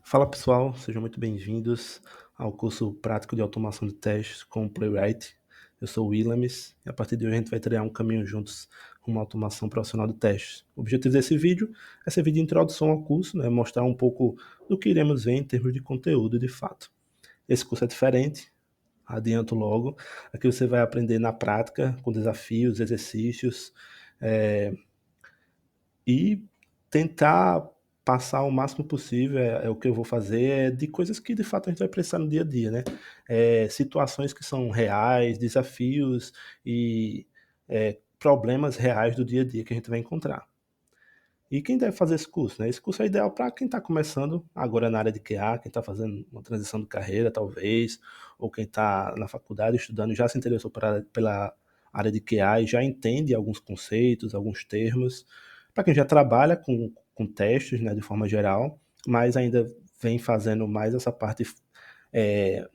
Fala pessoal, sejam muito bem-vindos ao curso prático de automação de testes com o Playwright. Eu sou o Willamis e a partir de hoje a gente vai trilhar um caminho juntos com uma automação profissional de testes. O objetivo desse vídeo é servir de introdução ao curso, né, mostrar um pouco do que iremos ver em termos de conteúdo de fato. Esse curso é diferente, adianto logo. Aqui você vai aprender na prática, com desafios, exercícios, é, e tentar passar o máximo possível, é o que eu vou fazer, de coisas que de fato a gente vai precisar no dia a dia, né? Situações que são reais, desafios e problemas reais do dia a dia que a gente vai encontrar. E quem deve fazer esse curso, né? Esse curso é ideal para quem está começando agora na área de QA, quem está fazendo uma transição de carreira, talvez, ou quem está na faculdade estudando e já se interessou pela área de QA e já entende alguns conceitos, alguns termos. Para quem já trabalha com testes, né, de forma geral, mas ainda vem fazendo mais essa parte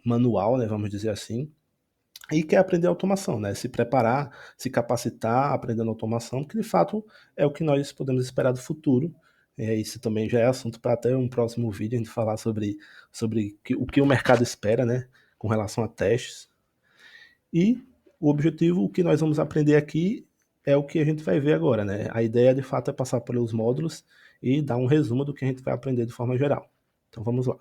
manual, né, vamos dizer assim, e quer aprender automação, né? Se preparar, se capacitar aprendendo automação, porque de fato é o que nós podemos esperar do futuro. Isso também já é assunto para até um próximo vídeo a gente falar sobre o que o mercado espera, né? Com relação a testes. E o objetivo, o que nós vamos aprender aqui é o que a gente vai ver agora, né? A ideia de fato é passar pelos módulos e dar um resumo do que a gente vai aprender de forma geral. Então vamos lá.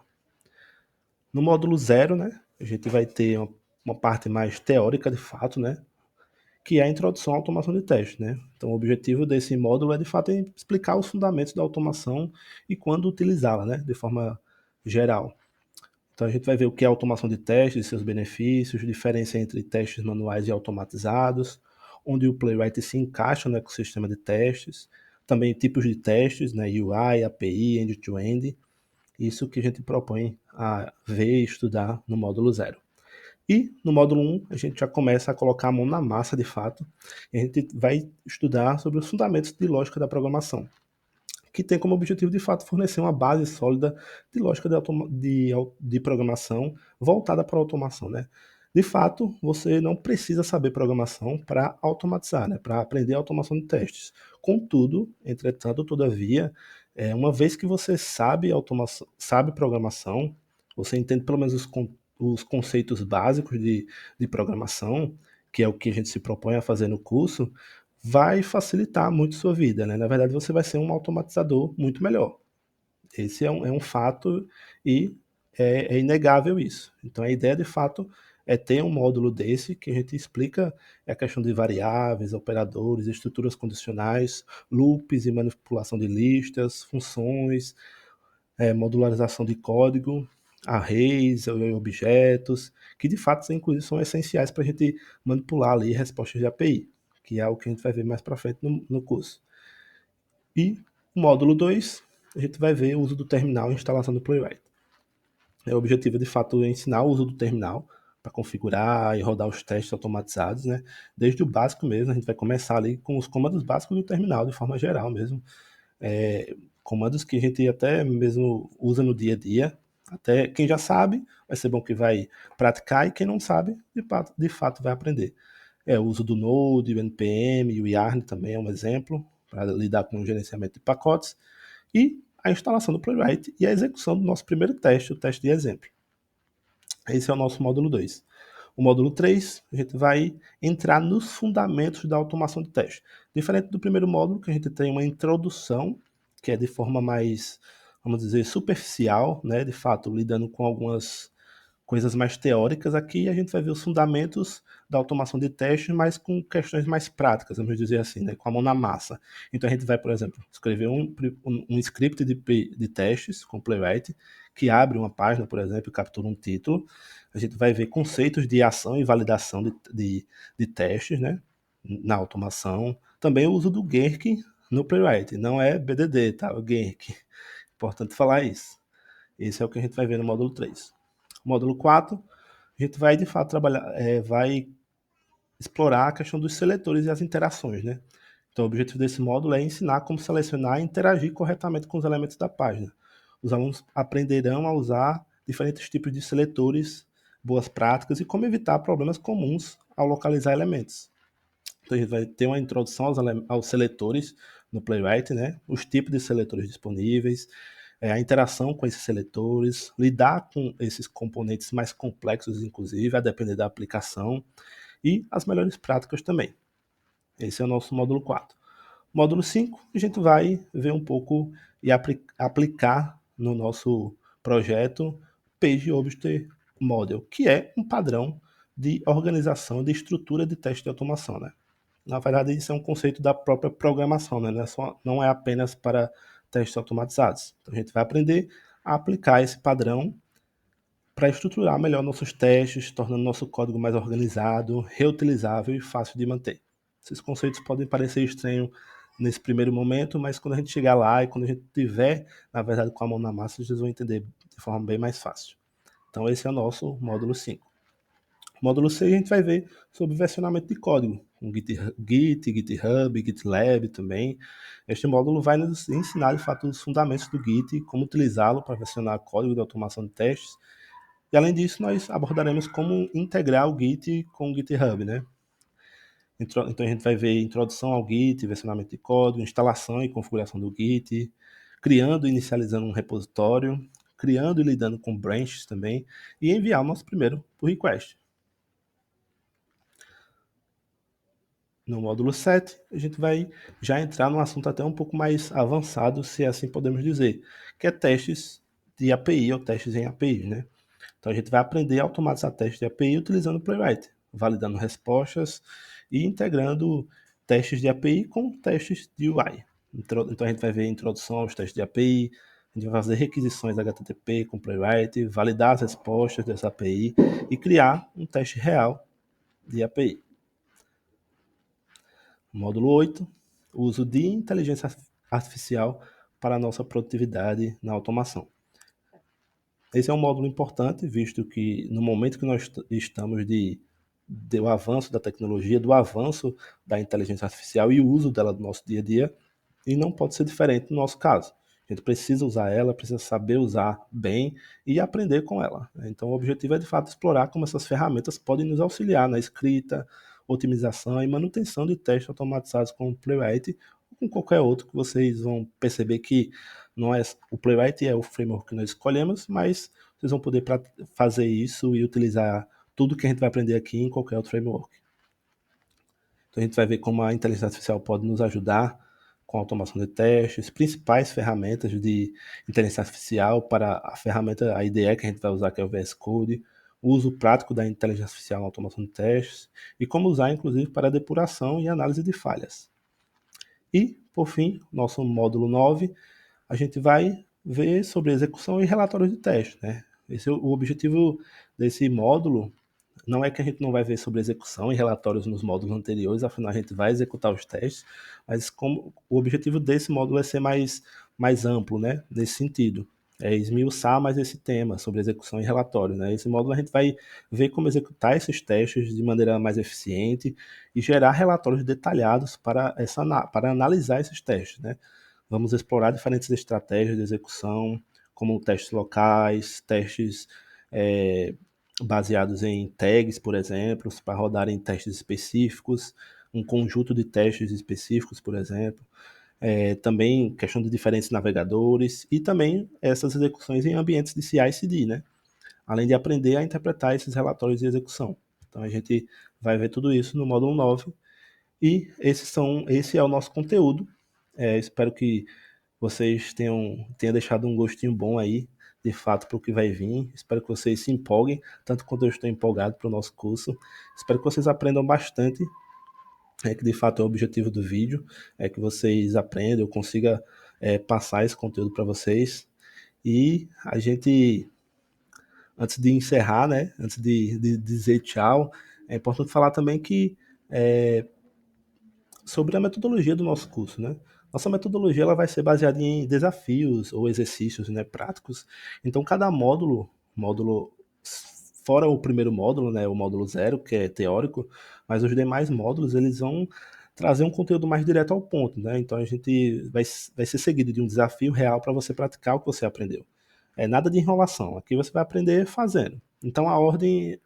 No módulo 0, né, a gente vai ter uma parte mais teórica de fato, né, que é a introdução à automação de teste, né? Então, o objetivo desse módulo é, de fato, explicar os fundamentos da automação e quando utilizá-la, né, de forma geral. Então, a gente vai ver o que é automação de testes, seus benefícios, diferença entre testes manuais e automatizados, onde o Playwright se encaixa no ecossistema de testes, também tipos de testes, né, UI, API, end-to-end, isso que a gente propõe a ver e estudar no módulo 0. E no módulo 1, a gente já começa a colocar a mão na massa de fato, e a gente vai estudar sobre os fundamentos de lógica da programação, que tem como objetivo de fato fornecer uma base sólida de lógica de programação voltada para a automação, né? De fato, você não precisa saber programação para automatizar, né? Para aprender a automação de testes. Contudo, entretanto, todavia, uma vez que você sabe automação, sabe programação, você entende pelo menos os conceitos básicos de programação, que é o que a gente se propõe a fazer no curso, vai facilitar muito sua vida, né? Na verdade, você vai ser um automatizador muito melhor. Esse é um fato e é inegável isso. Então, a ideia, de fato, é ter um módulo desse que a gente explica a questão de variáveis, operadores, estruturas condicionais, loops e manipulação de listas, funções, modularização de código, arrays, objetos, que de fato, inclusive, são essenciais para a gente manipular ali respostas de API, que é o que a gente vai ver mais para frente no curso. E o módulo 2, a gente vai ver o uso do terminal e instalação do Playwright. O objetivo, de fato, é ensinar o uso do terminal para configurar e rodar os testes automatizados, né? Desde o básico mesmo, a gente vai começar ali com os comandos básicos do terminal, de forma geral mesmo. Comandos que a gente até mesmo usa no dia a dia. Até quem já sabe, vai ser bom que vai praticar, e quem não sabe, de fato vai aprender. O uso do Node, o NPM e o Yarn também é um exemplo para lidar com o gerenciamento de pacotes, e a instalação do Playwright e a execução do nosso primeiro teste, o teste de exemplo. Esse é o nosso módulo 2. O módulo 3, a gente vai entrar nos fundamentos da automação de teste. Diferente do primeiro módulo, que a gente tem uma introdução, que é de forma mais, vamos dizer, superficial, né? De fato, lidando com algumas coisas mais teóricas. Aqui a gente vai ver os fundamentos da automação de testes, mas com questões mais práticas, vamos dizer assim, né? Com a mão na massa. Então a gente vai, por exemplo, escrever um script de testes com Playwright, que abre uma página, por exemplo, e captura um título. A gente vai ver conceitos de ação e validação de testes, né? Na automação. Também o uso do Gherkin no Playwright. Não é BDD, tá? O Gherkin. Importante falar isso. Esse é o que a gente vai ver no módulo 3. Módulo 4, a gente vai de fato trabalhar, vai explorar a questão dos seletores e as interações, né? Então, o objetivo desse módulo é ensinar como selecionar e interagir corretamente com os elementos da página. Os alunos aprenderão a usar diferentes tipos de seletores, boas práticas e como evitar problemas comuns ao localizar elementos. Então, a gente vai ter uma introdução aos seletores no Playwright, né? Os tipos de seletores disponíveis, a interação com esses seletores, lidar com esses componentes mais complexos, inclusive, a depender da aplicação, e as melhores práticas também. Esse é o nosso módulo 4. Módulo 5, a gente vai ver um pouco e aplicar no nosso projeto Page Object Model, que é um padrão de organização, de estrutura de teste de automação, né? Na verdade, isso é um conceito da própria programação, né? Não é apenas para testes automatizados. Então, a gente vai aprender a aplicar esse padrão para estruturar melhor nossos testes, tornando nosso código mais organizado, reutilizável e fácil de manter. Esses conceitos podem parecer estranhos nesse primeiro momento, mas quando a gente chegar lá e quando a gente tiver, na verdade, com a mão na massa, vocês vão entender de forma bem mais fácil. Então, esse é o nosso módulo 5. Módulo 6 a gente vai ver sobre versionamento de código, com Git, GitHub, GitLab também. Este módulo vai nos ensinar, de fato, os fundamentos do Git, como utilizá-lo para versionar código de automação de testes. E além disso, nós abordaremos como integrar o Git com o GitHub, né? Então a gente vai ver introdução ao Git, versionamento de código, instalação e configuração do Git, criando e inicializando um repositório, criando e lidando com branches também, e enviar o nosso primeiro pull request. No módulo 7, a gente vai já entrar num assunto até um pouco mais avançado, se assim podemos dizer, que é testes de API ou testes em API, né? Então a gente vai aprender a automatizar testes de API utilizando o Playwright, validando respostas e integrando testes de API com testes de UI. Então a gente vai ver a introdução aos testes de API, a gente vai fazer requisições HTTP com Playwright, validar as respostas dessa API e criar um teste real de API. Módulo 8, uso de inteligência artificial para a nossa produtividade na automação. Esse é um módulo importante, visto que no momento que nós estamos do avanço da tecnologia, do avanço da inteligência artificial e o uso dela no nosso dia a dia, e não pode ser diferente no nosso caso. A gente precisa usar ela, precisa saber usar bem e aprender com ela. Então, o objetivo é, de fato, explorar como essas ferramentas podem nos auxiliar na escrita, otimização e manutenção de testes automatizados com o Playwright ou com qualquer outro que vocês vão perceber que não é o Playwright é o framework que nós escolhemos, mas vocês vão poder fazer isso e utilizar tudo que a gente vai aprender aqui em qualquer outro framework. Então a gente vai ver como a inteligência artificial pode nos ajudar com a automação de testes, principais ferramentas de inteligência artificial para a ferramenta, a IDE que a gente vai usar, que é o VS Code, o uso prático da inteligência artificial na automação de testes e como usar, inclusive, para depuração e análise de falhas. E, por fim, nosso módulo 9, a gente vai ver sobre execução e relatórios de teste, né? Esse é o objetivo desse módulo. Não é que a gente não vai ver sobre execução e relatórios nos módulos anteriores, afinal a gente vai executar os testes, mas como o objetivo desse módulo é ser mais amplo, né? Nesse sentido. É esmiuçar mais esse tema sobre execução e relatório, né? Esse módulo a gente vai ver como executar esses testes de maneira mais eficiente e gerar relatórios detalhados para analisar esses testes, né? Vamos explorar diferentes estratégias de execução, como testes locais, testes baseados em tags, por exemplo, para rodarem testes específicos, um conjunto de testes específicos, por exemplo. Também questão de diferentes navegadores e também essas execuções em ambientes de CI/CD, né? Além de aprender a interpretar esses relatórios de execução. Então a gente vai ver tudo isso no módulo 9 e esse é o nosso conteúdo. Espero que vocês tenham deixado um gostinho bom aí, de fato, para o que vai vir. Espero que vocês se empolguem, tanto quanto eu estou empolgado para o nosso curso. Espero que vocês aprendam bastante, que de fato é o objetivo do vídeo, é que vocês aprendam, eu consiga passar esse conteúdo para vocês. E a gente, antes de encerrar, né, antes de dizer tchau, é importante falar também que sobre a metodologia do nosso curso, né? Nossa metodologia ela vai ser baseada em desafios ou exercícios, né, práticos. Então, cada módulo fora o primeiro módulo, né, o módulo 0, que é teórico, mas os demais módulos eles vão trazer um conteúdo mais direto ao ponto, né? Então a gente vai ser seguido de um desafio real para você praticar o que você aprendeu. É nada de enrolação. Aqui você vai aprender fazendo. Então a ordem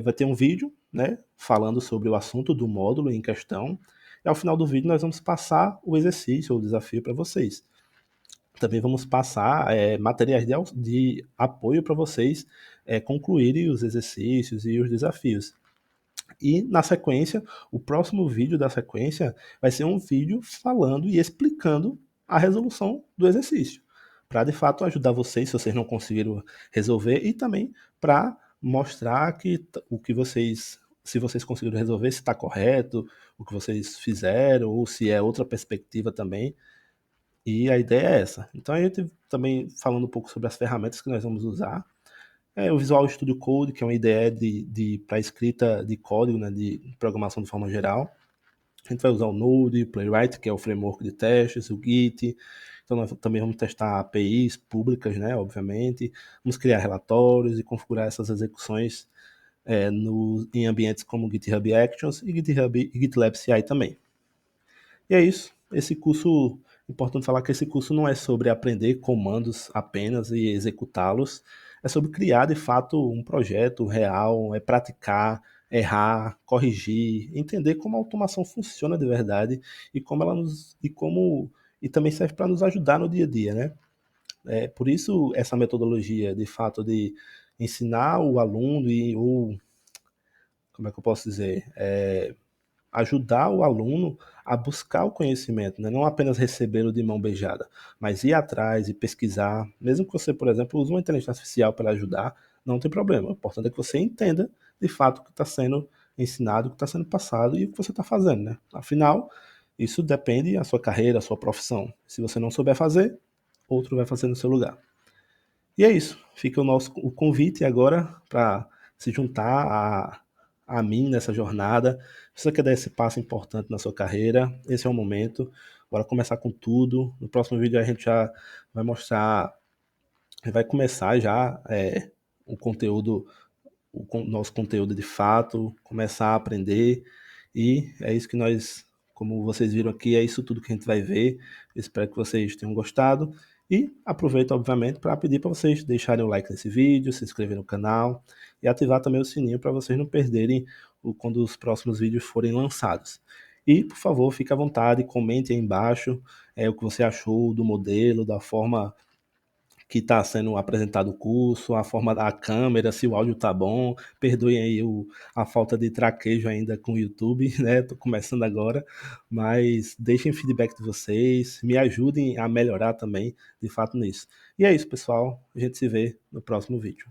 vai ter um vídeo, né, falando sobre o assunto do módulo em questão. E ao final do vídeo nós vamos passar o exercício ou o desafio para vocês. Também vamos passar materiais de apoio para vocês concluírem os exercícios e os desafios. E na sequência, o próximo vídeo da sequência vai ser um vídeo falando e explicando a resolução do exercício, para de fato ajudar vocês se vocês não conseguiram resolver e também para mostrar que o que vocês, se vocês conseguiram resolver, se está correto, o que vocês fizeram ou se é outra perspectiva também. E a ideia é essa. Então a gente também falando um pouco sobre as ferramentas que nós vamos usar. O Visual Studio Code, que é uma ideia para escrita de código, né, de programação de forma geral. A gente vai usar o Node, o Playwright, que é o framework de testes, o Git. Então nós também vamos testar APIs públicas, né, obviamente. Vamos criar relatórios e configurar essas execuções em ambientes como GitHub Actions e GitLab CI também. E é isso. Esse curso, importante falar que esse curso não é sobre aprender comandos apenas e executá-los, é sobre criar de fato um projeto real, é praticar, errar, corrigir, entender como a automação funciona de verdade e como ela nos e também serve para nos ajudar no dia a dia, né? Por isso essa metodologia de fato de ensinar o aluno ou como é que eu posso dizer, ajudar o aluno a buscar o conhecimento, né? Não apenas recebê-lo de mão beijada, mas ir atrás e pesquisar. Mesmo que você, por exemplo, use uma inteligência artificial para ajudar, não tem problema. O importante é que você entenda de fato o que está sendo ensinado, o que está sendo passado e o que você está fazendo, né? Afinal, isso depende da sua carreira, da sua profissão. Se você não souber fazer, outro vai fazer no seu lugar. E é isso. Fica o convite agora para se juntar a mim nessa jornada. Se você quer dar esse passo importante na sua carreira, esse é o momento. Bora começar com tudo. No próximo vídeo a gente já vai mostrar, vai começar já o conteúdo, nosso conteúdo de fato, começar a aprender. E é isso que nós, como vocês viram aqui, é isso tudo que a gente vai ver. Espero que vocês tenham gostado. E aproveito, obviamente, para pedir para vocês deixarem o like nesse vídeo, se inscrever no canal e ativar também o sininho para vocês não perderem quando os próximos vídeos forem lançados. E, por favor, fique à vontade, comente aí embaixo o que você achou do modelo, da forma que está sendo apresentado o curso, a forma da câmera, se o áudio tá bom. Perdoem aí a falta de traquejo ainda com o YouTube, né? Tô começando agora, mas deixem feedback de vocês, me ajudem a melhorar também, de fato, nisso. E é isso, pessoal. A gente se vê no próximo vídeo.